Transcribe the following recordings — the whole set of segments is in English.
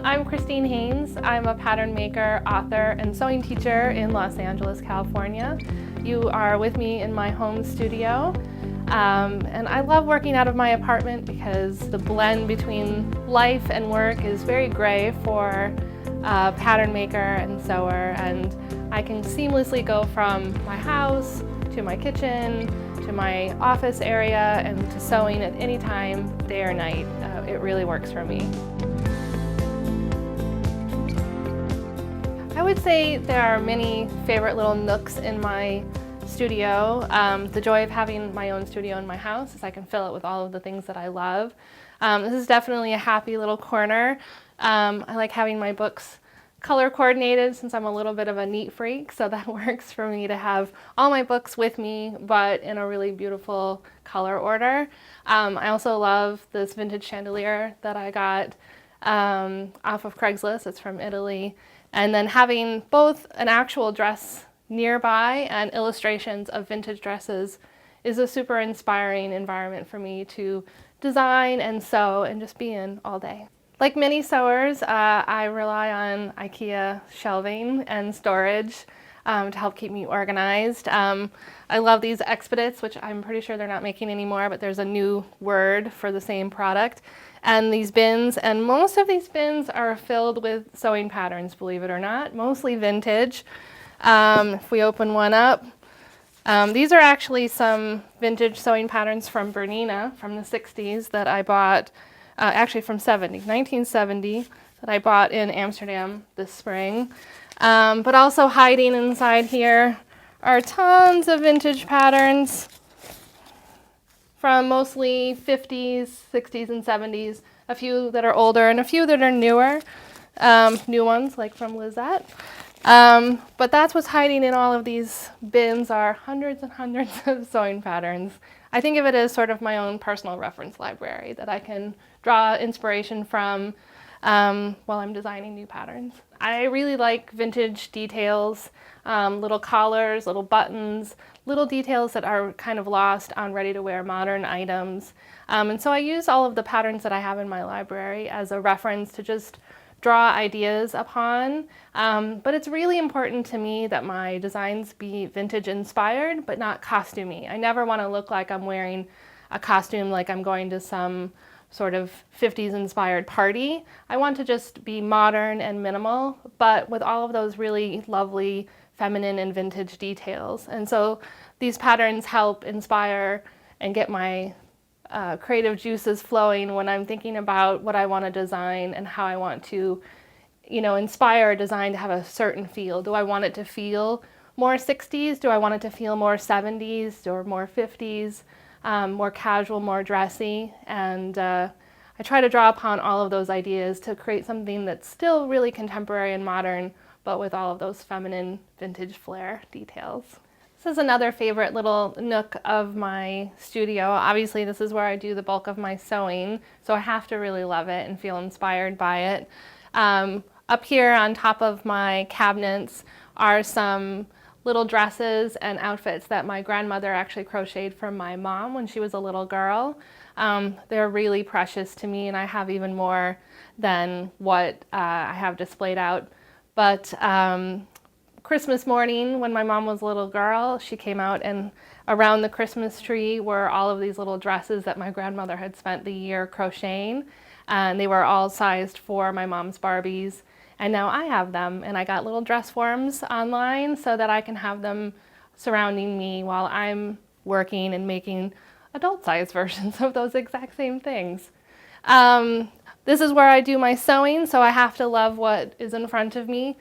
I'm Christine Haynes. I'm a pattern maker, author, and sewing teacher in Los Angeles, California. You are with me in my home studio. And I love working out of my apartment because the blend between life and work is very gray for a pattern maker and sewer, and I can seamlessly go from my house to my kitchen to my office area and to sewing at any time, day or night. It really works for me. I would say there are many favorite little nooks in my studio. The joy of having my own studio in my house is I can fill it with all of the things that I love. This is definitely a happy little corner. I like having my books color coordinated since I'm a little bit of a neat freak, so that works for me to have all my books with me, but in a really beautiful color order. I also love this vintage chandelier that I got off of Craigslist. It's from Italy. And then having both an actual dress nearby and illustrations of vintage dresses is a super inspiring environment for me to design and sew and just be in all day. Like many sewers, I rely on IKEA shelving and storage to help keep me organized. I love these expedits, which I'm pretty sure they're not making anymore, but there's a new word for the same product. And these bins, and most of these bins are filled with sewing patterns, believe it or not, mostly vintage. If we open one up, these are actually some vintage sewing patterns from Bernina from the 60s that I bought, actually from 1970, that I bought in Amsterdam this spring. But also hiding inside here are tons of vintage patterns from mostly 50s, 60s, and 70s, a few that are older and a few that are newer, new ones like from Lizette. But that's what's hiding in all of these bins are hundreds and hundreds of sewing patterns. I think of it as sort of my own personal reference library that I can draw inspiration from while I'm designing new patterns. I really like vintage details, little collars, little buttons, little details that are kind of lost on ready-to-wear modern items. And so I use all of the patterns that I have in my library as a reference to just draw ideas upon. But it's really important to me that my designs be vintage inspired, but not costumey. I never want to look like I'm wearing a costume like I'm going to some sort of 50s inspired party. I want to just be modern and minimal, but with all of those really lovely feminine and vintage details. And so these patterns help inspire and get my creative juices flowing when I'm thinking about what I want to design and how I want to, inspire a design to have a certain feel. Do I want it to feel more 60s? Do I want it to feel more 70s or more 50s? More casual, more dressy, and I try to draw upon all of those ideas to create something that's still really contemporary and modern, but with all of those feminine vintage flair details. This is another favorite little nook of my studio. Obviously, this is where I do the bulk of my sewing, so I have to really love it and feel inspired by it. Up here on top of my cabinets are some little dresses and outfits that my grandmother actually crocheted for my mom when she was a little girl. They're really precious to me, and I have even more than what I have displayed out. But Christmas morning, when my mom was a little girl, she came out, and around the Christmas tree were all of these little dresses that my grandmother had spent the year crocheting, and they were all sized for my mom's Barbies. And now I have them, and I got little dress forms online so that I can have them surrounding me while I'm working and making adult-sized versions of those exact same things. This is where I do my sewing, so I have to love what is in front of me.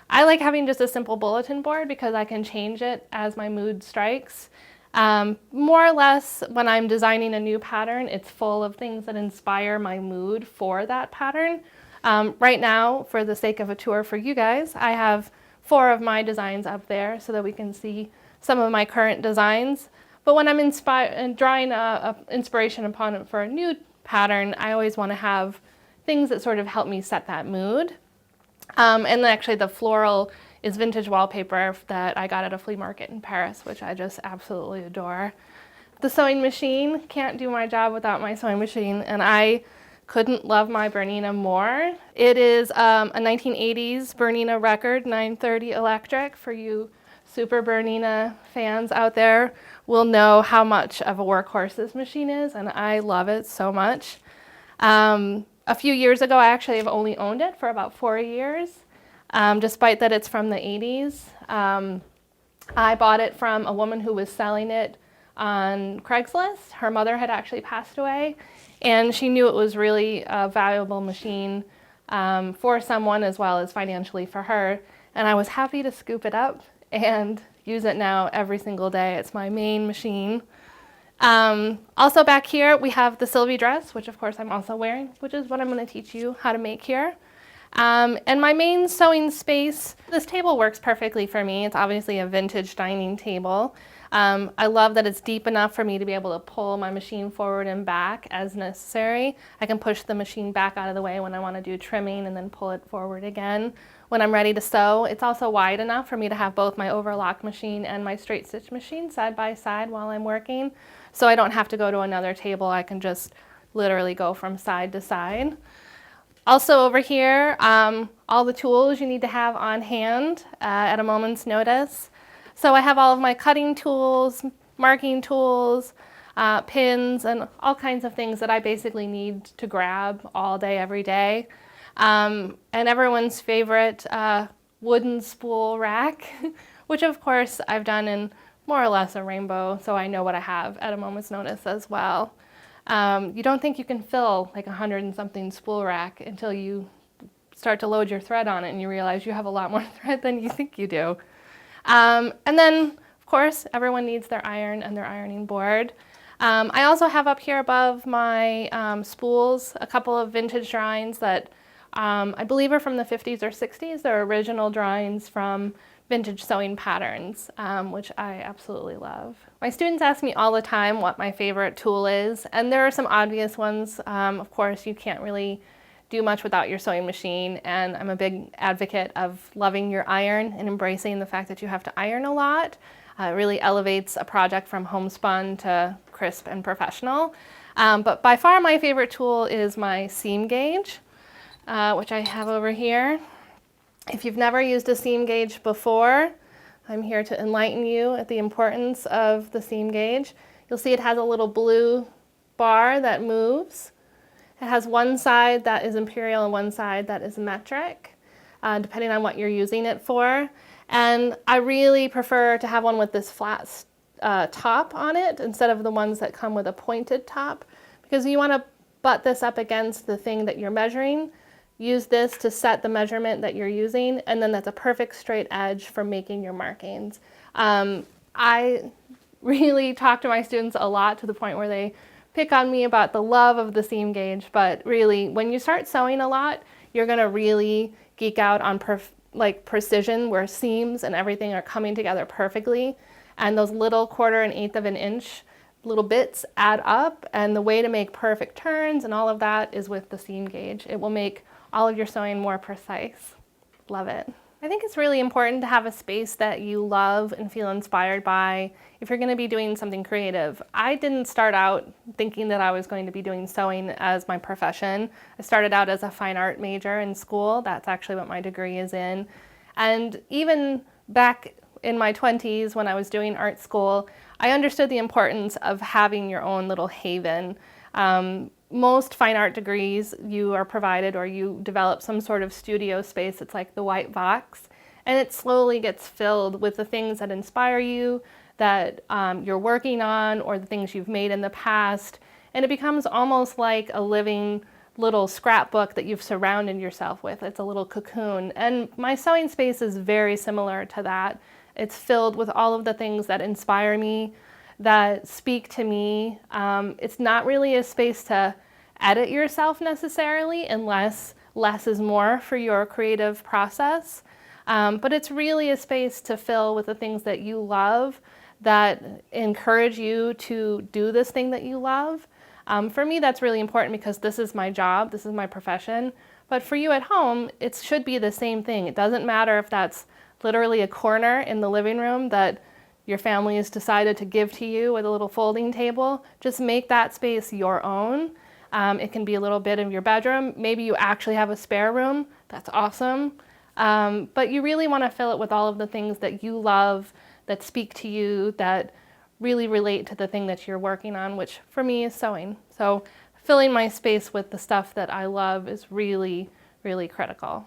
I like having just a simple bulletin board because I can change it as my mood strikes. More or less, when I'm designing a new pattern, it's full of things that inspire my mood for that pattern. Right now, for the sake of a tour for you guys, I have 4 of my designs up there so that we can see some of my current designs. But when I'm drawing a inspiration upon it for a new pattern, I always want to have things that sort of help me set that mood. And actually the floral is vintage wallpaper that I got at a flea market in Paris, which I just absolutely adore. The sewing machine, can't do my job without my sewing machine, and I couldn't love my Bernina more. It is a 1980s Bernina record, 930 electric. For you super Bernina fans out there will know how much of a workhorse this machine is, and I love it so much. A few years ago, I actually have only owned it for about 4 years, despite that it's from the 80s. I bought it from a woman who was selling it on Craigslist. Her mother had actually passed away, and she knew it was really a valuable machine for someone as well as financially for her. And I was happy to scoop it up and use it now every single day. It's my main machine. Also back here, we have the Sylvie Dress, which of course I'm also wearing, which is what I'm going to teach you how to make here. And my main sewing space, this table works perfectly for me. It's obviously a vintage dining table. I love that it's deep enough for me to be able to pull my machine forward and back as necessary. I can push the machine back out of the way when I want to do trimming and then pull it forward again when I'm ready to sew. It's also wide enough for me to have both my overlock machine and my straight stitch machine side by side while I'm working. So I don't have to go to another table. I can just literally go from side to side. Also over here, all the tools you need to have on hand at a moment's notice. So I have all of my cutting tools, marking tools, pins, and all kinds of things that I basically need to grab all day, every day. And everyone's favorite wooden spool rack, which of course I've done in more or less a rainbow, so I know what I have at a moment's notice as well. You don't think you can fill like 100 and something spool rack until you start to load your thread on it and you realize you have a lot more thread than you think you do. And then, of course, everyone needs their iron and their ironing board. I also have up here above my spools a couple of vintage drawings that I believe are from the 50s or 60s. They're original drawings from vintage sewing patterns, which I absolutely love. My students ask me all the time what my favorite tool is, and there are some obvious ones. Of course, you can't really do much without your sewing machine, and I'm a big advocate of loving your iron and embracing the fact that you have to iron a lot. It really elevates a project from homespun to crisp and professional. But by far my favorite tool is my seam gauge, which I have over here. If you've never used a seam gauge before, I'm here to enlighten you at the importance of the seam gauge. You'll see it has a little blue bar that moves. It has one side that is imperial and one side that is metric, depending on what you're using it for. And I really prefer to have one with this flat top on it instead of the ones that come with a pointed top, because you want to butt this up against the thing that you're measuring. Use this to set the measurement that you're using, and then that's a perfect straight edge for making your markings. I really talk to my students a lot to the point where they pick on me about the love of the seam gauge, but really when you start sewing a lot, you're gonna really geek out on precision, where seams and everything are coming together perfectly, and those little 1/4 and 1/8 of an inch little bits add up, and the way to make perfect turns and all of that is with the seam gauge. It will make all of your sewing more precise. Love it. I think it's really important to have a space that you love and feel inspired by if you're going to be doing something creative. I didn't start out thinking that I was going to be doing sewing as my profession. I started out as a fine art major in school. That's actually what my degree is in. And even back in my 20s when I was doing art school, I understood the importance of having your own little haven. Most fine art degrees, you are provided or you develop some sort of studio space. It's like the white box, and it slowly gets filled with the things that inspire you, that you're working on, or the things you've made in the past, and it becomes almost like a living little scrapbook that you've surrounded yourself with. It's a little cocoon, and my sewing space is very similar to that. It's filled with all of the things that inspire me, that speak to me. It's not really a space to edit yourself necessarily, unless less is more for your creative process. But it's really a space to fill with the things that you love, that encourage you to do this thing that you love. For me, that's really important because this is my job, this is my profession. But for you at home, it should be the same thing. It doesn't matter if that's literally a corner in the living room that your family has decided to give to you with a little folding table. Just make that space your own. It can be a little bit of your bedroom. Maybe you actually have a spare room. That's awesome. But you really want to fill it with all of the things that you love, that speak to you, that really relate to the thing that you're working on, which for me is sewing. So filling my space with the stuff that I love is really, really critical.